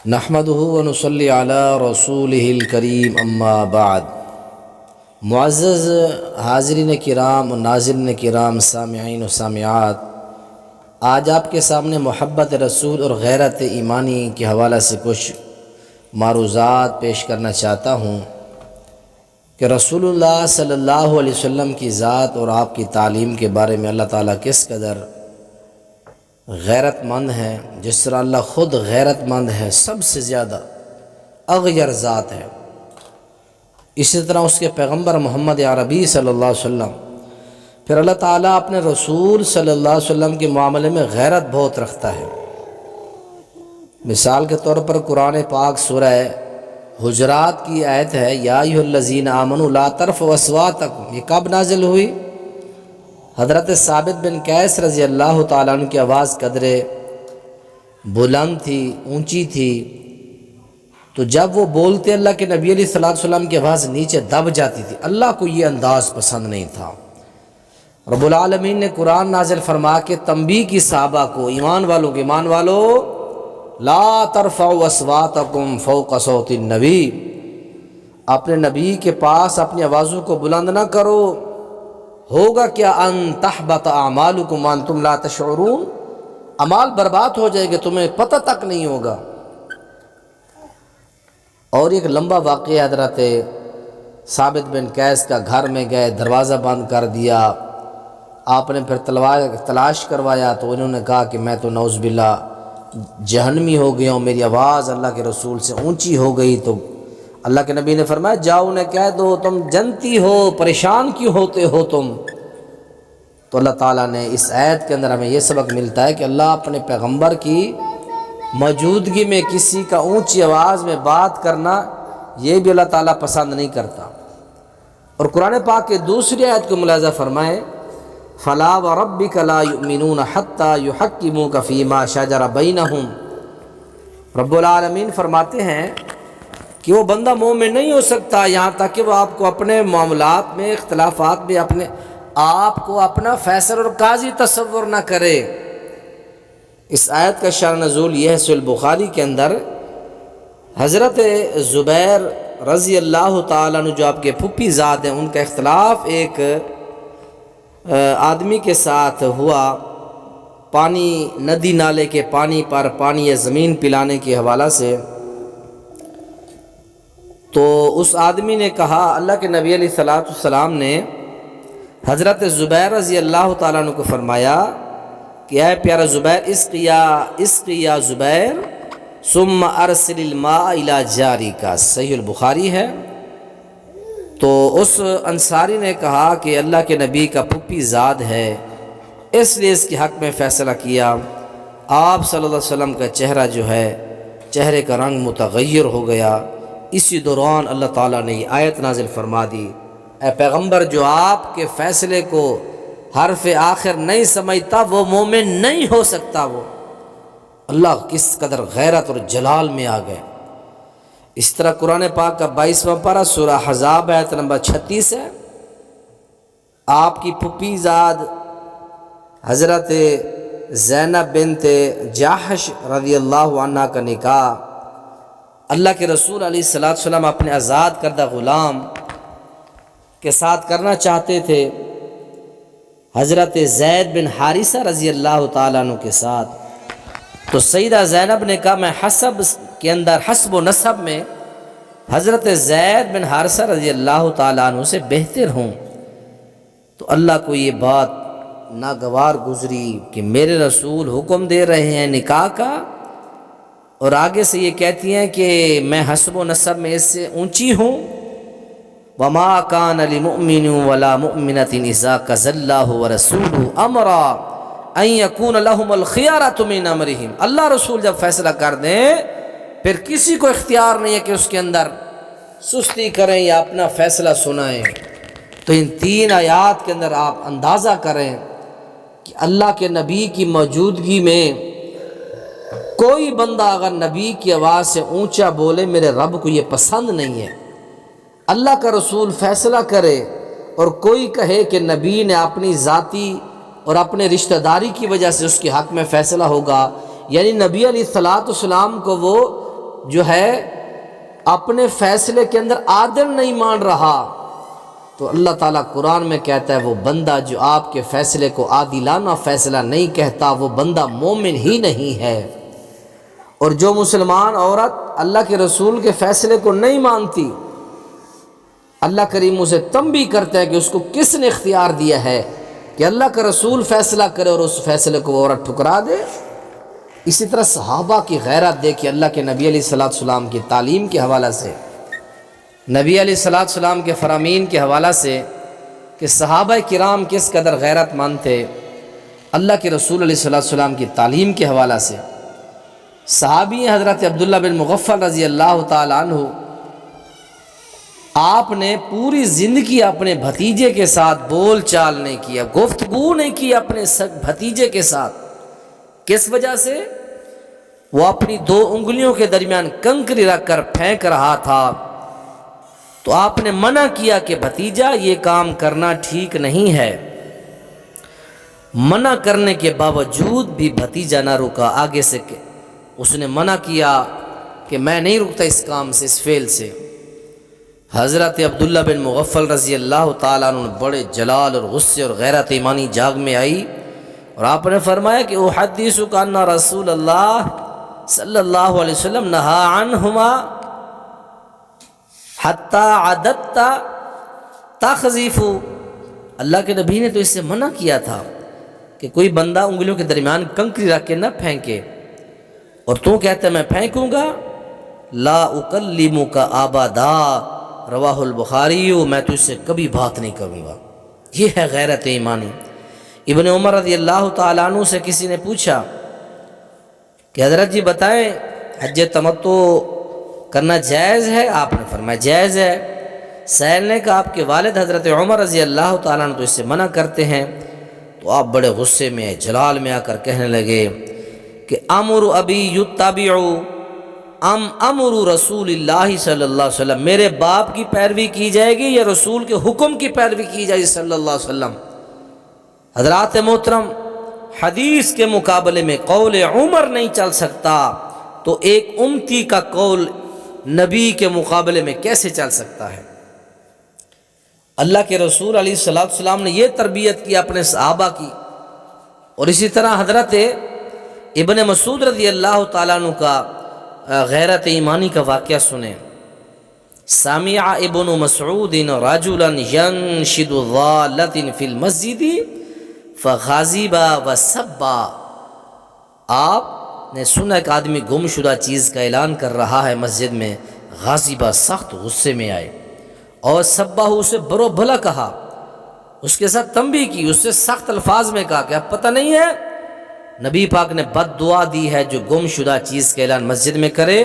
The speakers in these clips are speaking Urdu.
نحمدہ ونصلی علی رسولہ الکریم اما بعد۔ معزز حاضرین کرام و ناظرین کرام، سامعین و سامعات، آج آپ کے سامنے محبت رسول اور غیرت ایمانی کے حوالے سے کچھ معروضات پیش کرنا چاہتا ہوں کہ رسول اللہ صلی اللہ علیہ وسلم کی ذات اور آپ کی تعلیم کے بارے میں اللہ تعالیٰ کس قدر غیرت مند ہے۔ جس طرح اللہ خود غیرت مند ہے، سب سے زیادہ اغیر ذات ہے، اسی طرح اس کے پیغمبر محمد عربی صلی اللہ علیہ وسلم، پھر اللہ تعالیٰ اپنے رسول صلی اللہ علیہ وسلم کے معاملے میں غیرت بہت رکھتا ہے۔ مثال کے طور پر قرآن پاک سورہ حجرات کی آیت ہے، یا ایھا الذین آمنوا لا ترفعوا اصواتکم، یہ کب نازل ہوئی؟ حضرت ثابت بن قیس رضی اللہ تعالیٰ عنہ کی آواز قدرے بلند تھی، اونچی تھی، تو جب وہ بولتے اللہ کے نبی علیہ الصلوۃ والسلام کی آواز نیچے دب جاتی تھی۔ اللہ کو یہ انداز پسند نہیں تھا۔ رب العالمین نے قرآن نازل فرما کے تنبیہ کی صحابہ کو، ایمان والو لا ترفعوا اصواتکم فوق صوت النبی، اپنے نبی کے پاس اپنی آوازوں کو بلند نہ کرو، ہوگا کیا ان تحبط اعمالکم وانتم لا تشعرون، اعمال برباد ہو جائے گے، تمہیں پتہ تک نہیں ہوگا۔ اور ایک لمبا واقعہ، حضرت ثابت بن قیس کا گھر میں گئے، دروازہ بند کر دیا، آپ نے پھر تلاش کروایا تو انہوں نے کہا کہ میں تو نعوذ باللہ جہنمی ہو گیا ہوں، میری آواز اللہ کے رسول سے اونچی ہو گئی۔ تو اللہ کے نبی نے فرمایا جاؤ انہیں کہہ دو تم جنتی ہو، پریشان کیوں ہوتے ہو تم؟ تو اللہ تعالیٰ نے اس آیت کے اندر ہمیں یہ سبق ملتا ہے کہ اللہ اپنے پیغمبر کی موجودگی میں کسی کا اونچی آواز میں بات کرنا، یہ بھی اللہ تعالیٰ پسند نہیں کرتا۔ اور قرآن پاک کے دوسری آیت کو ملاحظہ فرمائیں، فَلَا وَرَبِّكَ لَا يُؤْمِنُونَ حَتَّى يُحَكِّمُوكَ فِي مَا شَجَرَ بَيْنَهُمْ، رب العالمین فرماتے ہیں کہ وہ بندہ مومن نہیں ہو سکتا یہاں تک کہ وہ آپ کو اپنے معاملات میں، اختلافات میں اپنے آپ کو اپنا فیصل اور قاضی تصور نہ کرے۔ اس آیت کا شان نزول یہ ہے، صحیح البخاری کے اندر حضرت زبیر رضی اللہ تعالیٰ عنہ جو آپ کے پھوپھی زاد ہیں، ان کا اختلاف ایک آدمی کے ساتھ ہوا، پانی، ندی نالے کے پانی پر پانی یا زمین پلانے کے حوالہ سے۔ تو اس آدمی نے کہا، اللہ کے نبی علیہ الصلوۃ والسلام نے حضرت زبیر رضی اللہ تعالیٰ عنہ کو فرمایا کہ اے پیارا زبیر، اسقی یا زبیر ثم ارسل الماء الی جارک، صحیح البخاری ہے۔ تو اس انصاری نے کہا کہ اللہ کے نبی کا پھوپھی زاد ہے، اس لیے اس کے حق میں فیصلہ کیا۔ آپ صلی اللہ علیہ وسلم کا چہرہ جو ہے، چہرے کا رنگ متغیر ہو گیا۔ اسی دوران اللہ تعالیٰ نے یہ آیت نازل فرما دی، اے پیغمبر، جو آپ کے فیصلے کو حرف آخر نہیں سمجھتا وہ مومن نہیں ہو سکتا۔ وہ اللہ کس قدر غیرت اور جلال میں آ گئے۔ اس طرح قرآن پاک کا 22واں پارہ سورہ احزاب آیت نمبر 36 ہے، آپ کی پھوپھی زاد حضرت زینب بنت جاحش رضی اللہ عنہ کا نکاح اللہ کے رسول علیہ الصلوۃ والسلام اپنے آزاد کردہ غلام کے ساتھ کرنا چاہتے تھے، حضرت زید بن حارثہ رضی اللہ تعالیٰ عنہ کے ساتھ۔ تو سیدہ زینب نے کہا میں حسب کے اندر، حسب و نسب میں حضرت زید بن حارثہ رضی اللہ تعالیٰ عنہ سے بہتر ہوں۔ تو اللہ کو یہ بات ناگوار گزری کہ میرے رسول حکم دے رہے ہیں نکاح کا، اور آگے سے یہ کہتی ہیں کہ میں حسب و نسب میں اس سے اونچی ہوں۔ وَمَا كَانَ لِمُؤْمِنٍ وَلَا مُؤْمِنَةٍ إِذَا قَضَى اللَّهُ وَرَسُولُهُ أَمْرًا أَن يَكُونَ لَهُمُ الْخِيَرَةُ مِنْ أَمْرِهِمْ، اللہ رسول جب فیصلہ کر دیں پھر کسی کو اختیار نہیں ہے کہ اس کے اندر سستی کریں یا اپنا فیصلہ سنائیں۔ تو ان تین آیات کے اندر آپ اندازہ کریں کہ اللہ کے نبی کی موجودگی میں کوئی بندہ اگر نبی کی آواز سے اونچا بولے، میرے رب کو یہ پسند نہیں ہے۔ اللہ کا رسول فیصلہ کرے اور کوئی کہے کہ نبی نے اپنی ذاتی اور اپنے رشتہ داری کی وجہ سے اس کے حق میں فیصلہ ہوگا، یعنی نبی علیہ الصلوۃ والسلام کو وہ جو ہے اپنے فیصلے کے اندر عادل نہیں مان رہا، تو اللہ تعالیٰ قرآن میں کہتا ہے وہ بندہ جو آپ کے فیصلے کو عادلانہ فیصلہ نہیں کہتا وہ بندہ مومن ہی نہیں ہے۔ اور جو مسلمان عورت اللہ کے رسول کے فیصلے کو نہیں مانتی، اللہ کریم اسے تنبیہ کرتا ہے کہ اس کو کس نے اختیار دیا ہے کہ اللہ کا رسول فیصلہ کرے اور اس فیصلے کو وہ عورت ٹھکرا دے۔ اسی طرح صحابہ کی غیرت دیکھیے اللہ کے نبی علیہ السلام کی تعلیم کے حوالہ سے، نبی علیہ السلام کے فرامین کے حوالہ سے کہ صحابہ کرام کس قدر غیرت مند تھے، اللہ کے رسول علیہ السلام کی تعلیم کے حوالہ سے۔ صحابی حضرت عبداللہ بن مغفل رضی اللہ تعالیٰ عنہ، آپ نے پوری زندگی اپنے بھتیجے کے ساتھ بول چال نہیں کیا، گفتگو نہیں کی اپنے بھتیجے کے ساتھ۔ کس وجہ سے؟ وہ اپنی 2 انگلیوں کے درمیان کنکری رکھ کر پھینک رہا تھا، تو آپ نے منع کیا کہ بھتیجا یہ کام کرنا ٹھیک نہیں ہے۔ منع کرنے کے باوجود بھی بھتیجا نہ رکا، آگے سے اس نے منع کیا کہ میں نہیں رکتا اس کام سے، اس فعل سے۔ حضرت عبداللہ بن مغفل رضی اللہ تعالیٰ عنہ بڑے جلال اور غصے اور غیرت ایمانی جاگ میں آئی، اور آپ نے فرمایا کہ احدثک ان رسول اللہ صلی اللہ علیہ وسلم نہا عنہما حتی عددت تخذیف، اللہ کے نبی نے تو اس سے منع کیا تھا کہ کوئی بندہ انگلیوں کے درمیان کنکری رکھ کے نہ پھینکے، اور تو کہتا ہے میں پھینکوں گا۔ لا اکلمک ابدا، رواہ البخاری، میں تو اس سے کبھی بات نہیں کروں گا۔ یہ ہے غیرت ایمانی۔ ابن عمر رضی اللہ تعالیٰ عنہ سے کسی نے پوچھا کہ حضرت جی بتائیں حج تمتع کرنا جائز ہے؟ آپ نے فرمایا جائز ہے۔ سائل نے کہا آپ کے والد حضرت عمر رضی اللہ تعالیٰ عنہ تو اس سے منع کرتے ہیں، تو آپ بڑے غصے میں جلال میں آ کر کہنے لگے کہ امر ابی یتبع امر رسول اللہ صلی اللہ علیہ وسلم، میرے باپ کی پیروی کی جائے گی یا رسول کے حکم کی پیروی کی جائے گی صلی اللہ علیہ وسلم؟ حضرات محترم، حدیث کے مقابلے میں قول عمر نہیں چل سکتا، تو ایک امتی کا قول نبی کے مقابلے میں کیسے چل سکتا ہے؟ اللہ کے رسول علیہ السلام نے یہ تربیت کی اپنے صحابہ کی۔ اور اسی طرح حضرت ابن مسعود رضی اللہ تعالیٰ عنہ کا غیرت ایمانی کا واقعہ سنیں۔ سمع ابن مسعود رجلا ينشد ضالۃ فی المسجد فغضب وسب، آپ نے سنا ایک آدمی گم شدہ چیز کا اعلان کر رہا ہے مسجد میں، غاضبہ سخت غصے میں آئے، اور سبہ اسے برو بھلا کہا، اس کے ساتھ تنبیہ کی، اس سے سخت الفاظ میں کہا کہ اب پتہ نہیں ہے نبی پاک نے بد دعا دی ہے جو گم شدہ چیز کا اعلان مسجد میں کرے۔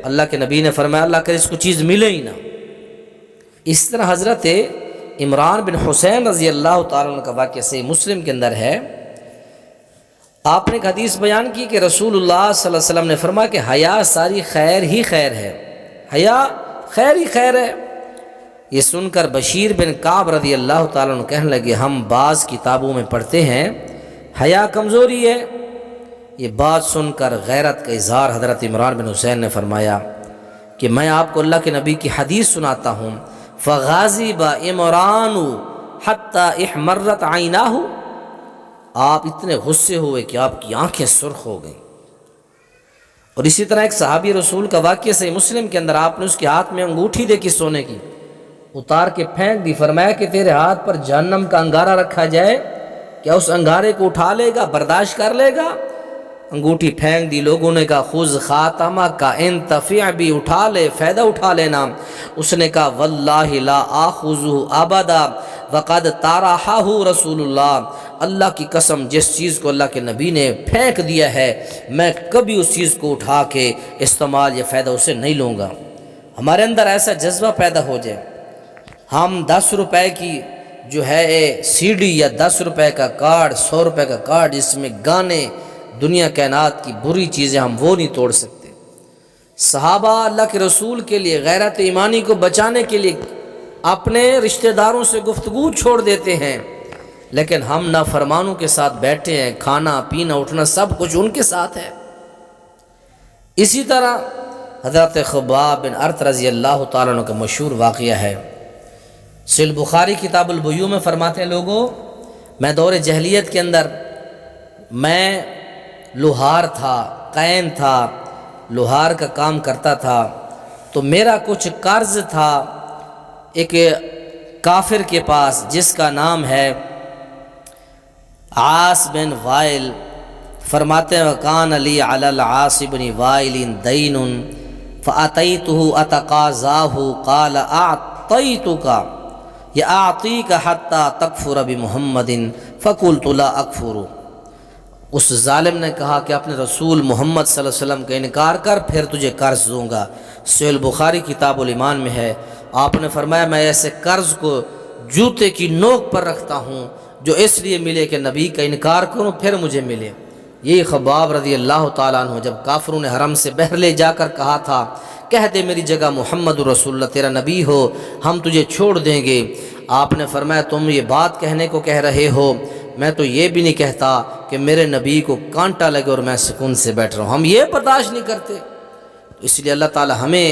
اللہ کے نبی نے فرمایا اللہ کرے اس کو چیز ملے ہی نہ۔ اس طرح حضرت عمران بن حسین رضی اللہ تعالیٰ عنہ کا واقعہ صحیح مسلم کے اندر ہے، آپ نے ایک حدیث بیان کی کہ رسول اللہ صلی اللہ علیہ وسلم نے فرمایا کہ حیا ساری خیر ہی خیر ہے، حیا خیر ہی خیر ہے۔ یہ سن کر بشیر بن کعب رضی اللہ تعالیٰ عنہ کہنے لگے ہم بعض کتابوں میں پڑھتے ہیں حیا کمزوری ہے۔ یہ بات سن کر غیرت کا اظہار حضرت عمران بن حسین نے فرمایا کہ میں آپ کو اللہ کے نبی کی حدیث سناتا ہوں، فغاضب عمران حتی احمرت عیناہ، آپ اتنے غصے ہوئے کہ آپ کی آنکھیں سرخ ہو گئیں۔ اور اسی طرح ایک صحابی رسول کا واقعہ صحیح مسلم کے اندر، آپ نے اس کے ہاتھ میں انگوٹھی دیکھی سونے کی، اتار کے پھینک دی، فرمایا کہ تیرے ہاتھ پر جہنم کا انگارہ رکھا جائے، کیا اس انگارے کو اٹھا لے گا، برداشت کر لے گا؟ انگوٹھی پھینک دی، لوگوں نے کہا خذ خاتمہ کا انتفع بھی، اٹھا لے، فائدہ اٹھا لینا۔ اس نے کہا واللہ لا آخذہ ابدا وقد طرحہ رسول اللہ، اللہ کی قسم جس چیز کو اللہ کے نبی نے پھینک دیا ہے میں کبھی اس چیز کو اٹھا کے استعمال یا فائدہ اسے نہیں لوں گا۔ ہمارے اندر ایسا جذبہ پیدا ہو جائے، ہم 10 روپے کی جو ہے سی ڈی یا 10 روپے کا کارڈ، 100 روپے کا کارڈ جس میں گانے، دنیا کائنات کی بری چیزیں، ہم وہ نہیں توڑ سکتے۔ صحابہ اللہ کے رسول کے لیے غیرت ایمانی کو بچانے کے لیے اپنے رشتہ داروں سے گفتگو چھوڑ دیتے ہیں، لیکن ہم نافرمانوں کے ساتھ بیٹھے ہیں، کھانا پینا اٹھنا سب کچھ ان کے ساتھ ہے۔ اسی طرح حضرت خباب بن ارت رضی اللہ تعالیٰ عنہ کا مشہور واقعہ ہے۔ صحیح بخاری کتاب البیوع میں فرماتے ہیں، لوگوں میں دور جہلیت کے اندر میں لوہار تھا، قین تھا، لوہار کا کام کرتا تھا، تو میرا کچھ قرض تھا ایک کافر کے پاس جس کا نام ہے عاص بن وائل۔ فرماتے ہیں وَكَانَ لِي عَلَى الْعَاصِ بْنِ وَائِلٍ دَيْنٌ فَأَتَيْتُهُ أَتَقَاضَاهُ قَالَ أَعْطَيْتُكَ یا أَعْطِيكَ حَتَّى تَكْفُرَ بِمُحَمَّدٍ فَقُلْتُ لَا أَكْفُرُ۔ اس ظالم نے کہا کہ اپنے رسول محمد صلی اللہ علیہ وسلم کا انکار کر، پھر تجھے قرض دوں گا۔ صحیح بخاری کتاب الایمان میں ہے، آپ نے فرمایا میں ایسے قرض کو جوتے کی نوک پر رکھتا ہوں جو اس لیے ملے کہ نبی کا انکار کروں پھر مجھے ملے۔ یہ خباب رضی اللہ تعالیٰ عنہ جب کافروں نے حرم سے بہر لے جا کر کہا تھا کہہ دے میری جگہ محمد رسول اللہ تیرا نبی ہو، ہم تجھے چھوڑ دیں گے، آپ نے فرمایا تم یہ بات کہنے کو کہہ رہے ہو، میں تو یہ بھی نہیں کہتا کہ میرے نبی کو کانٹا لگے اور میں سکون سے بیٹھ رہا ہوں، ہم یہ برداشت نہیں کرتے۔ تو اس لیے اللہ تعالی ہمیں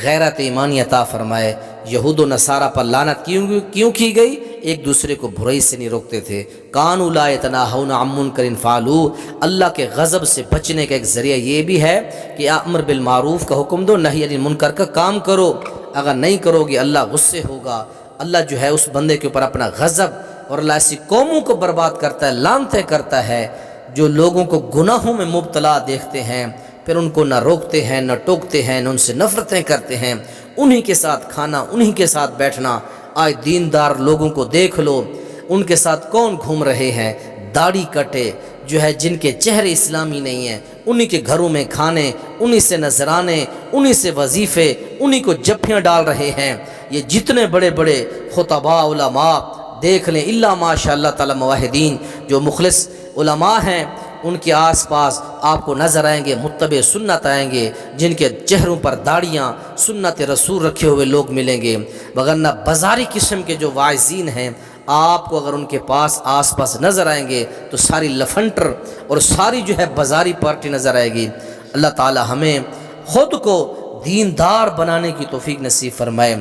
غیرت ایمانی عطا فرمائے۔ یہود و نصارہ پر لعنت کیوں کی گئی؟ ایک دوسرے کو برائی سے نہیں روکتے تھے۔ کانوا لا یتناہون عن منکر فعلوہ، اللہ کے غضب سے بچنے کا ایک ذریعہ یہ بھی ہے کہ امر بالمعروف کا حکم دو، نہی عن المنکر کا کام کرو۔ اگر نہیں کرو گے اللہ غصے ہوگا، اللہ جو ہے اس بندے کے اوپر اپنا غضب، اور اللہ ایسی قوموں کو برباد کرتا ہے، لعنتیں کرتا ہے جو لوگوں کو گناہوں میں مبتلا دیکھتے ہیں، پھر ان کو نہ روکتے ہیں نہ ٹوکتے ہیں، نہ ان سے نفرتیں کرتے ہیں، انہی کے ساتھ کھانا، انہی کے ساتھ بیٹھنا۔ آج دیندار لوگوں کو دیکھ لو، ان کے ساتھ کون گھوم رہے ہیں؟ داڑھی کٹے جو ہے، جن کے چہرے اسلامی نہیں ہیں، انہی کے گھروں میں کھانے، انہی سے نذرانے، انہی سے وظیفے، انہی کو جپھیاں ڈال رہے ہیں۔ یہ جتنے بڑے بڑے خطباء علماء دیکھ لیں، الا ماشاء اللہ تعالی موحدین جو مخلص علماء ہیں، ان کے آس پاس آپ کو نظر آئیں گے متبع سنت آئیں گے، جن کے چہروں پر داڑیاں سنت رسول رکھے ہوئے لوگ ملیں گے، وگرنہ بازاری قسم کے جو واعظین ہیں آپ کو اگر ان کے پاس آس پاس نظر آئیں گے تو ساری لفنٹر اور ساری جو ہے بازاری پارٹی نظر آئے گی۔ اللہ تعالی ہمیں خود کو دیندار بنانے کی توفیق نصیب فرمائے۔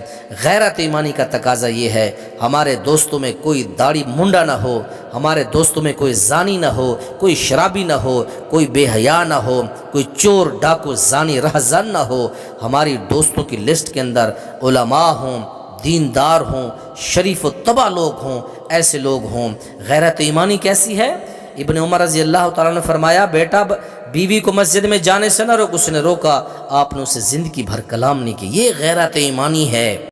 غیرت ایمانی کا تقاضا یہ ہے ہمارے دوستوں میں کوئی داڑھی منڈا نہ ہو، ہمارے دوستوں میں کوئی زانی نہ ہو، کوئی شرابی نہ ہو، کوئی بے حیا نہ ہو، کوئی چور ڈاکو زانی رہزن نہ ہو۔ ہماری دوستوں کی لسٹ کے اندر علماء ہوں، دیندار ہوں، شریف و تبا لوگ ہوں، ایسے لوگ ہوں۔ غیرت ایمانی کیسی ہے؟ ابن عمر رضی اللہ تعالیٰ نے فرمایا بیٹا بیوی کو مسجد میں جانے سے نہ روک، اس نے روکا، آپ نے اسے زندگی بھر کلام نہیں کی۔ یہ غیرت ایمانی ہے۔